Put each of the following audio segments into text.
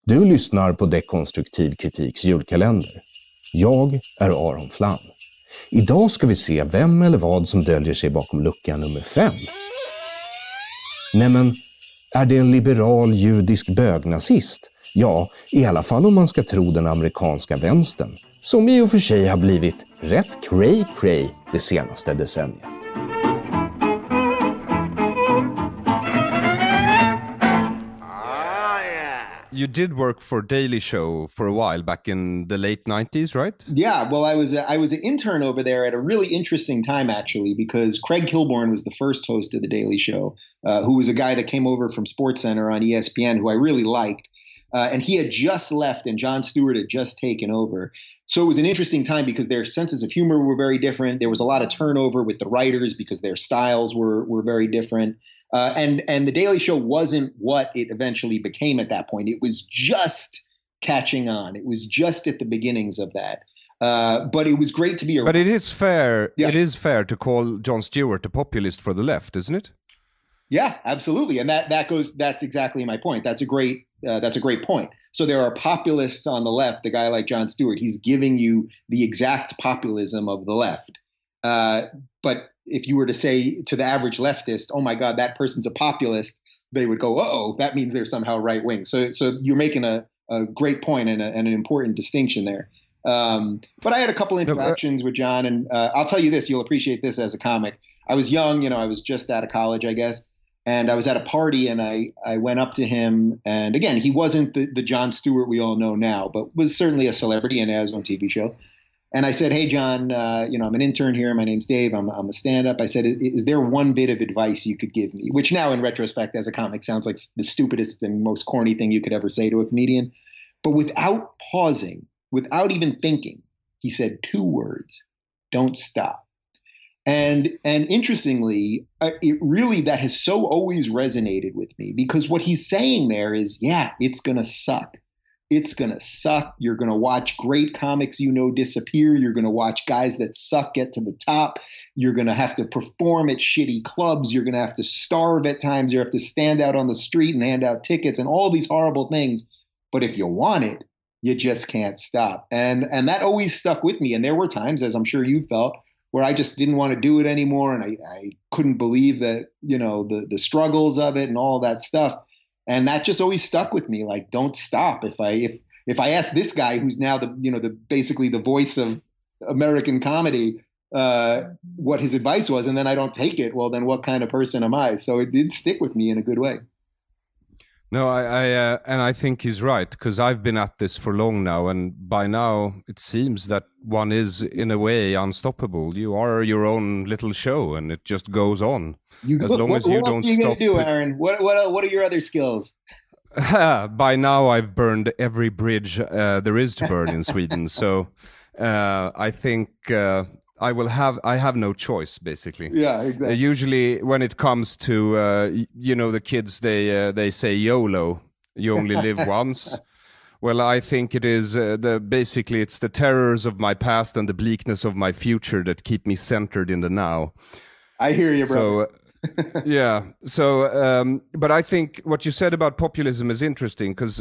Du lyssnar på Dekonstruktiv kritiks julkalender. Jag är Aron Flam. Idag ska vi se vem eller vad som döljer sig bakom lucka nummer 5. Nämen, är det en liberal judisk bögnazist? Ja, i alla fall om man ska tro den amerikanska vänstern, som i och för sig har blivit rätt cray-cray det senaste decenniet. You did work for Daily Show for a while back in the late 90s, right? Yeah, well, I was an intern over there at a really interesting time, actually, because Craig Kilborn was the first host of the Daily Show, who was a guy that came over from SportsCenter on ESPN, who I really liked. And he had just left and Jon Stewart had just taken over. So it was an interesting time because their senses of humor were very different. There was a lot of turnover with the writers because their styles were very different. And the Daily Show wasn't what it eventually became at that point. It was just catching on. It was just at the beginnings of that. But it was great to be around. But it is fair. Yeah. It is fair to call Jon Stewart a populist for the left, isn't it? Yeah, absolutely. And that's exactly my point. That's a great point. So there are populists on the left, a guy like Jon Stewart, he's giving you the exact populism of the left. But if you were to say to the average leftist, oh my God, that person's a populist, they would go, uh-oh, that means they're somehow right wing. So you're making a great point and an important distinction there. But I had a couple interactions with Jon, and I'll tell you this, you'll appreciate this as a comic. I was young, I was just out of college, I guess. And I was at a party and I went up to him. And again, he wasn't the Jon Stewart we all know now, but was certainly a celebrity and has his own TV show. And I said, hey, Jon, I'm an intern here. My name's Dave. I'm a stand-up. I said, is there one bit of advice you could give me? Which now in retrospect as a comic sounds like the stupidest and most corny thing you could ever say to a comedian. But without pausing, without even thinking, he said 2 words: don't stop. And interestingly, it really, that has so always resonated with me, because what he's saying there is, yeah, it's going to suck. It's going to suck. You're going to watch great comics disappear. You're going to watch guys that suck get to the top. You're going to have to perform at shitty clubs. You're going to have to starve at times. You have to stand out on the street and hand out tickets and all these horrible things. But if you want it, you just can't stop. And that always stuck with me. And there were times, as I'm sure you felt, where I just didn't want to do it anymore. And I couldn't believe that, the struggles of it and all that stuff. And that just always stuck with me. Like, don't stop. If I ask this guy who's now basically the voice of American comedy, what his advice was, and then I don't take it, well, then what kind of person am I? So it did stick with me in a good way. No, I think he's right, because I've been at this for long now, and by now it seems that one is in a way unstoppable. You are your own little show, and it just goes on as long as you don't stop. What else are you going to do, Aaron? What are your other skills? By now, I've burned every bridge there is to burn in Sweden, so I think. I have no choice, basically. Yeah, exactly. Usually when it comes to, the kids, they say YOLO, you only live once. Well, I think it is basically it's the terrors of my past and the bleakness of my future that keep me centered in the now. I hear you, brother. So, yeah. So, but I think what you said about populism is interesting, because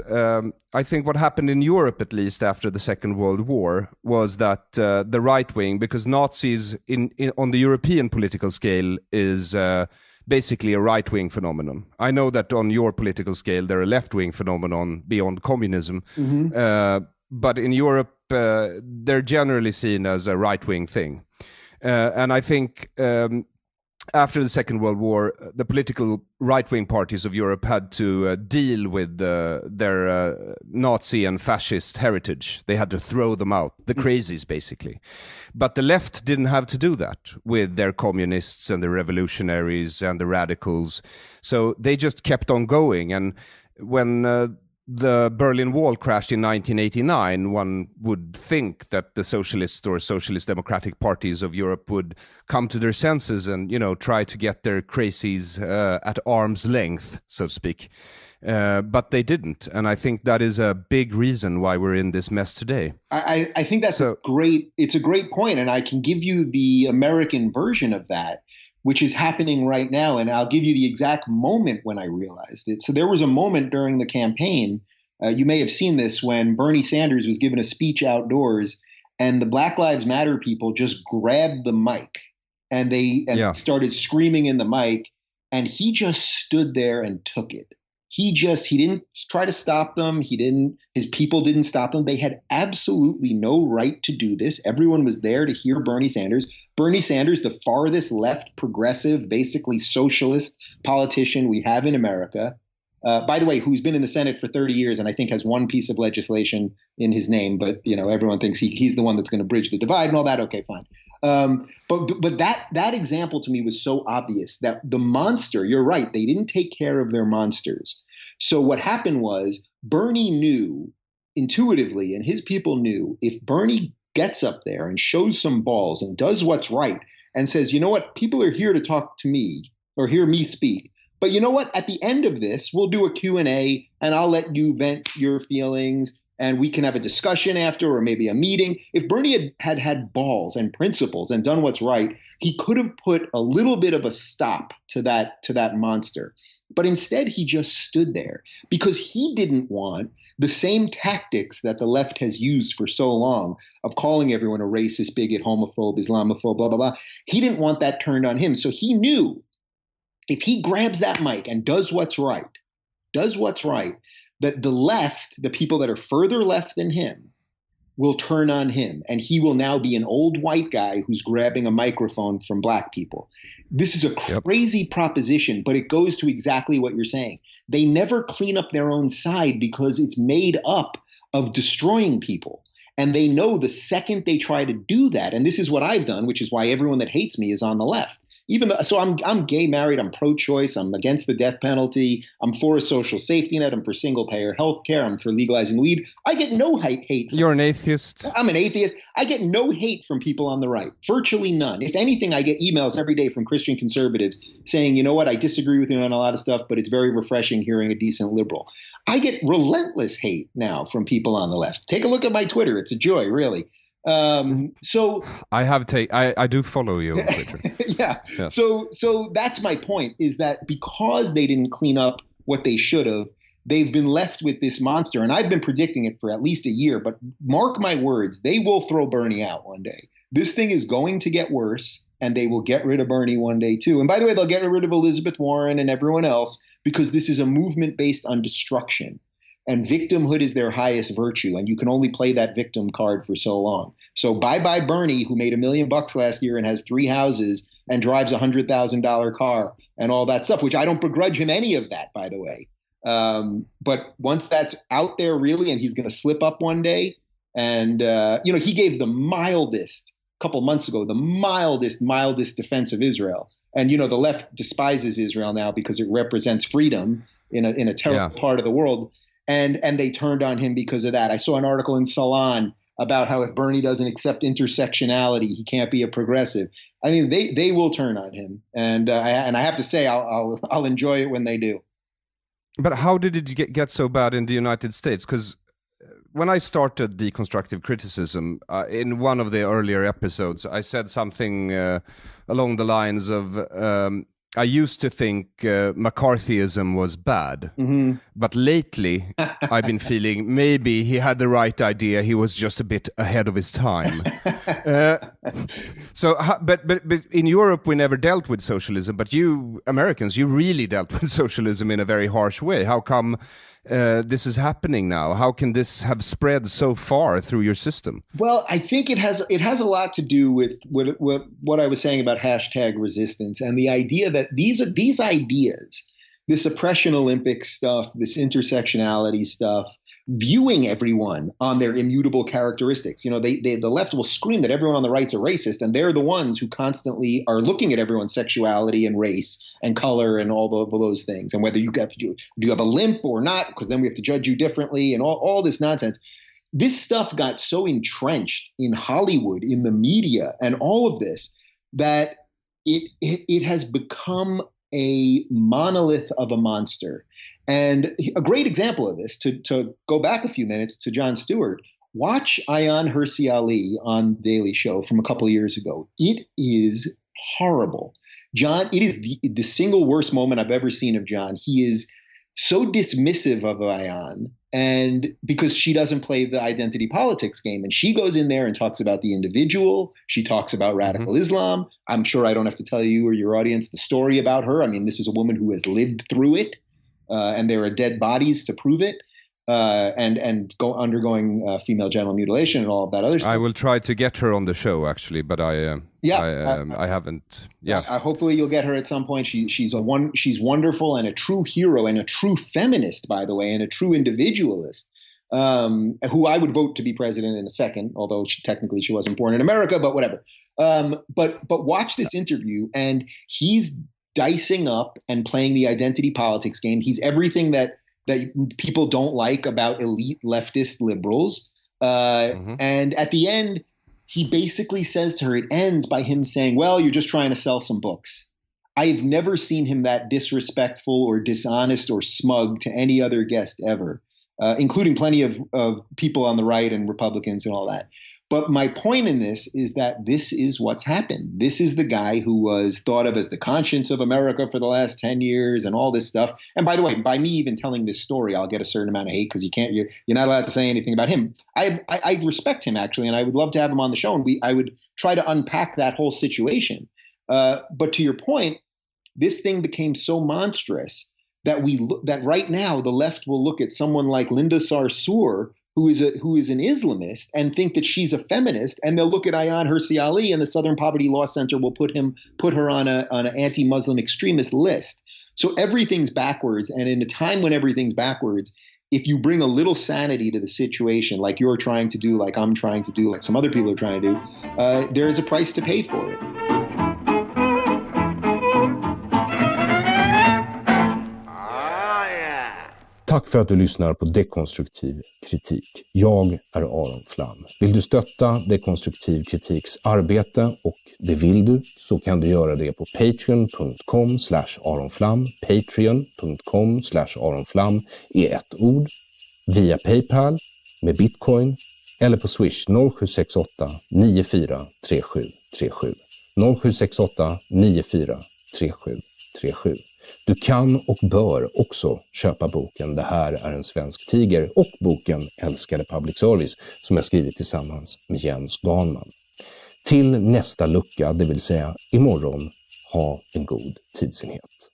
I think what happened in Europe, at least after the Second World War, was that the right wing, because Nazis on the European political scale is basically a right wing phenomenon. I know that on your political scale, they're a left wing phenomenon beyond communism. Mm-hmm. But in Europe, they're generally seen as a right wing thing. And I think after the Second World War, the political right-wing parties of Europe had to deal with their Nazi and fascist heritage. They had to throw them out, the crazies, basically. But the left didn't have to do that with their communists and the revolutionaries and the radicals. So they just kept on going. And when the Berlin Wall crashed in 1989, one would think that the socialist or socialist democratic parties of Europe would come to their senses and, try to get their crazies at arm's length, so to speak. But they didn't. And I think that is a big reason why we're in this mess today. I think that's it's a great point. And I can give you the American version of that, which is happening right now. And I'll give you the exact moment when I realized it. So there was a moment during the campaign You may have seen this when Bernie Sanders was giving a speech outdoors, and the Black Lives Matter people just grabbed the mic and started screaming in the mic, and he just stood there and took it. He didn't try to stop them. His people didn't stop them. They had absolutely no right to do this. Everyone was there to hear Bernie Sanders. Bernie Sanders, the farthest left, progressive, basically socialist politician we have in America. By the way, who's been in the Senate for 30 years and I think has one piece of legislation in his name, but everyone thinks he's the one that's going to bridge the divide and all that. Okay, fine. But that example to me was so obvious that the monster, you're right, they didn't take care of their monsters. So what happened was Bernie knew intuitively, and his people knew, if Bernie gets up there and shows some balls and does what's right and says, you know what, people are here to talk to me or hear me speak. But you know what? At the end of this, we'll do a Q&A and I'll let you vent your feelings and we can have a discussion after or maybe a meeting. If Bernie had balls and principles and done what's right, he could have put a little bit of a stop to that monster. But instead, he just stood there because he didn't want the same tactics that the left has used for so long of calling everyone a racist, bigot, homophobe, Islamophobe, blah, blah, blah. He didn't want that turned on him. So he knew if he grabs that mic and does what's right, that the left, the people that are further left than him, will turn on him. And he will now be an old white guy who's grabbing a microphone from black people. This is a crazy proposition, but it goes to exactly what you're saying. They never clean up their own side because it's made up of destroying people. And they know the second they try to do that, and this is what I've done, which is why everyone that hates me is on the left. So I'm gay, married, I'm pro-choice, I'm against the death penalty, I'm for a social safety net, I'm for single-payer health care, I'm for legalizing weed. I get no hate. You're an atheist. I'm an atheist. I get no hate from people on the right, virtually none. If anything, I get emails every day from Christian conservatives saying, you know what, I disagree with you on a lot of stuff, but it's very refreshing hearing a decent liberal. I get relentless hate now from people on the left. Take a look at my Twitter. It's a joy, really. So I do follow you on Twitter. Yeah. So that's my point, is that because they didn't clean up what they should have, they've been left with this monster. And I've been predicting it for at least a year, but mark my words, they will throw Bernie out one day. This thing is going to get worse and they will get rid of Bernie one day too. And by the way, they'll get rid of Elizabeth Warren and everyone else because this is a movement based on destruction. And victimhood is their highest virtue, and you can only play that victim card for so long. So bye-bye Bernie, who made $1 million last year and has 3 houses and drives a $100,000 car and all that stuff, which I don't begrudge him any of that, by the way. But once that's out there really, and he's going to slip up one day, and he gave the mildest, a couple months ago, the mildest defense of Israel. And the left despises Israel now because it represents freedom in a terrible part of the world. And they turned on him because of that. I saw an article in Salon about how if Bernie doesn't accept intersectionality, he can't be a progressive. I mean, they will turn on him, and I have to say, I'll enjoy it when they do. But how did it get so bad in the United States? Because when I started deconstructive criticism, in one of the earlier episodes, I said something along the lines of, I used to think McCarthyism was bad, but lately I've been feeling maybe he had the right idea. He was just a bit ahead of his time. But in Europe we never dealt with socialism. But you Americans, you really dealt with socialism in a very harsh way. How come this is happening now? How can this have spread so far through your system? Well, I think it has a lot to do with what I was saying about hashtag resistance and the idea that these ideas, this oppression Olympics stuff, this intersectionality stuff, viewing everyone on their immutable characteristics. The left will scream that everyone on the right's a racist, and they're the ones who constantly are looking at everyone's sexuality and race and color and all those things, and whether do you have a limp or not, because then we have to judge you differently, and all this nonsense. This stuff got so entrenched in Hollywood, in the media, and all of this that it has become a monolith of a monster. And a great example of this, to go back a few minutes to Jon Stewart, watch Ayaan Hirsi Ali on Daily Show from a couple of years ago. It is horrible. John, it is the single worst moment I've ever seen of John. He is so dismissive of Ayan, and because she doesn't play the identity politics game, and she goes in there and talks about the individual. She talks about radical Islam. I'm sure I don't have to tell you or your audience the story about her. I mean, this is a woman who has lived through it, and there are dead bodies to prove it. Undergoing female genital mutilation and all of that other stuff. I will try to get her on the show, actually, but I haven't. Yeah, hopefully you'll get her at some point. She's wonderful and a true hero and a true feminist, by the way, and a true individualist. Who I would vote to be president in a second, although technically she wasn't born in America, but whatever. But watch this interview, and he's dicing up and playing the identity politics game. He's everything that people don't like about elite leftist liberals. And at the end, he basically says to her, it ends by him saying, well, you're just trying to sell some books. I've never seen him that disrespectful or dishonest or smug to any other guest ever, including plenty of people on the right and Republicans and all that. But my point in this is that this is what's happened. This is the guy who was thought of as the conscience of America for the last 10 years and all this stuff. And by the way, by me even telling this story, I'll get a certain amount of hate because you're not allowed to say anything about him. I respect him, actually, and I would love to have him on the show, and I would try to unpack that whole situation. But to your point, this thing became so monstrous that right now the left will look at someone like Linda Sarsour, who is an Islamist, and think that she's a feminist, and they'll look at Ayaan Hirsi Ali, and the Southern Poverty Law Center will put her on an anti-Muslim extremist list. So everything's backwards, and in a time when everything's backwards, if you bring a little sanity to the situation, like you're trying to do, like I'm trying to do, like some other people are trying to do, there is a price to pay for it. Tack för att du lyssnar på Dekonstruktiv kritik. Jag är Aron Flam. Vill du stötta Dekonstruktiv kritiks arbete, och det vill du, så kan du göra det på patreon.com/aronflam. Patreon.com/aronflam i ett ord. Via PayPal med Bitcoin eller på Swish 0768 94 37 37. 0768 94 37 37. Du kan och bör också köpa boken Det här är en svensk tiger och boken Älskade public service som jag skrivit tillsammans med Jens Ganman. Till nästa lucka, det vill säga imorgon, ha en god tidsenhet.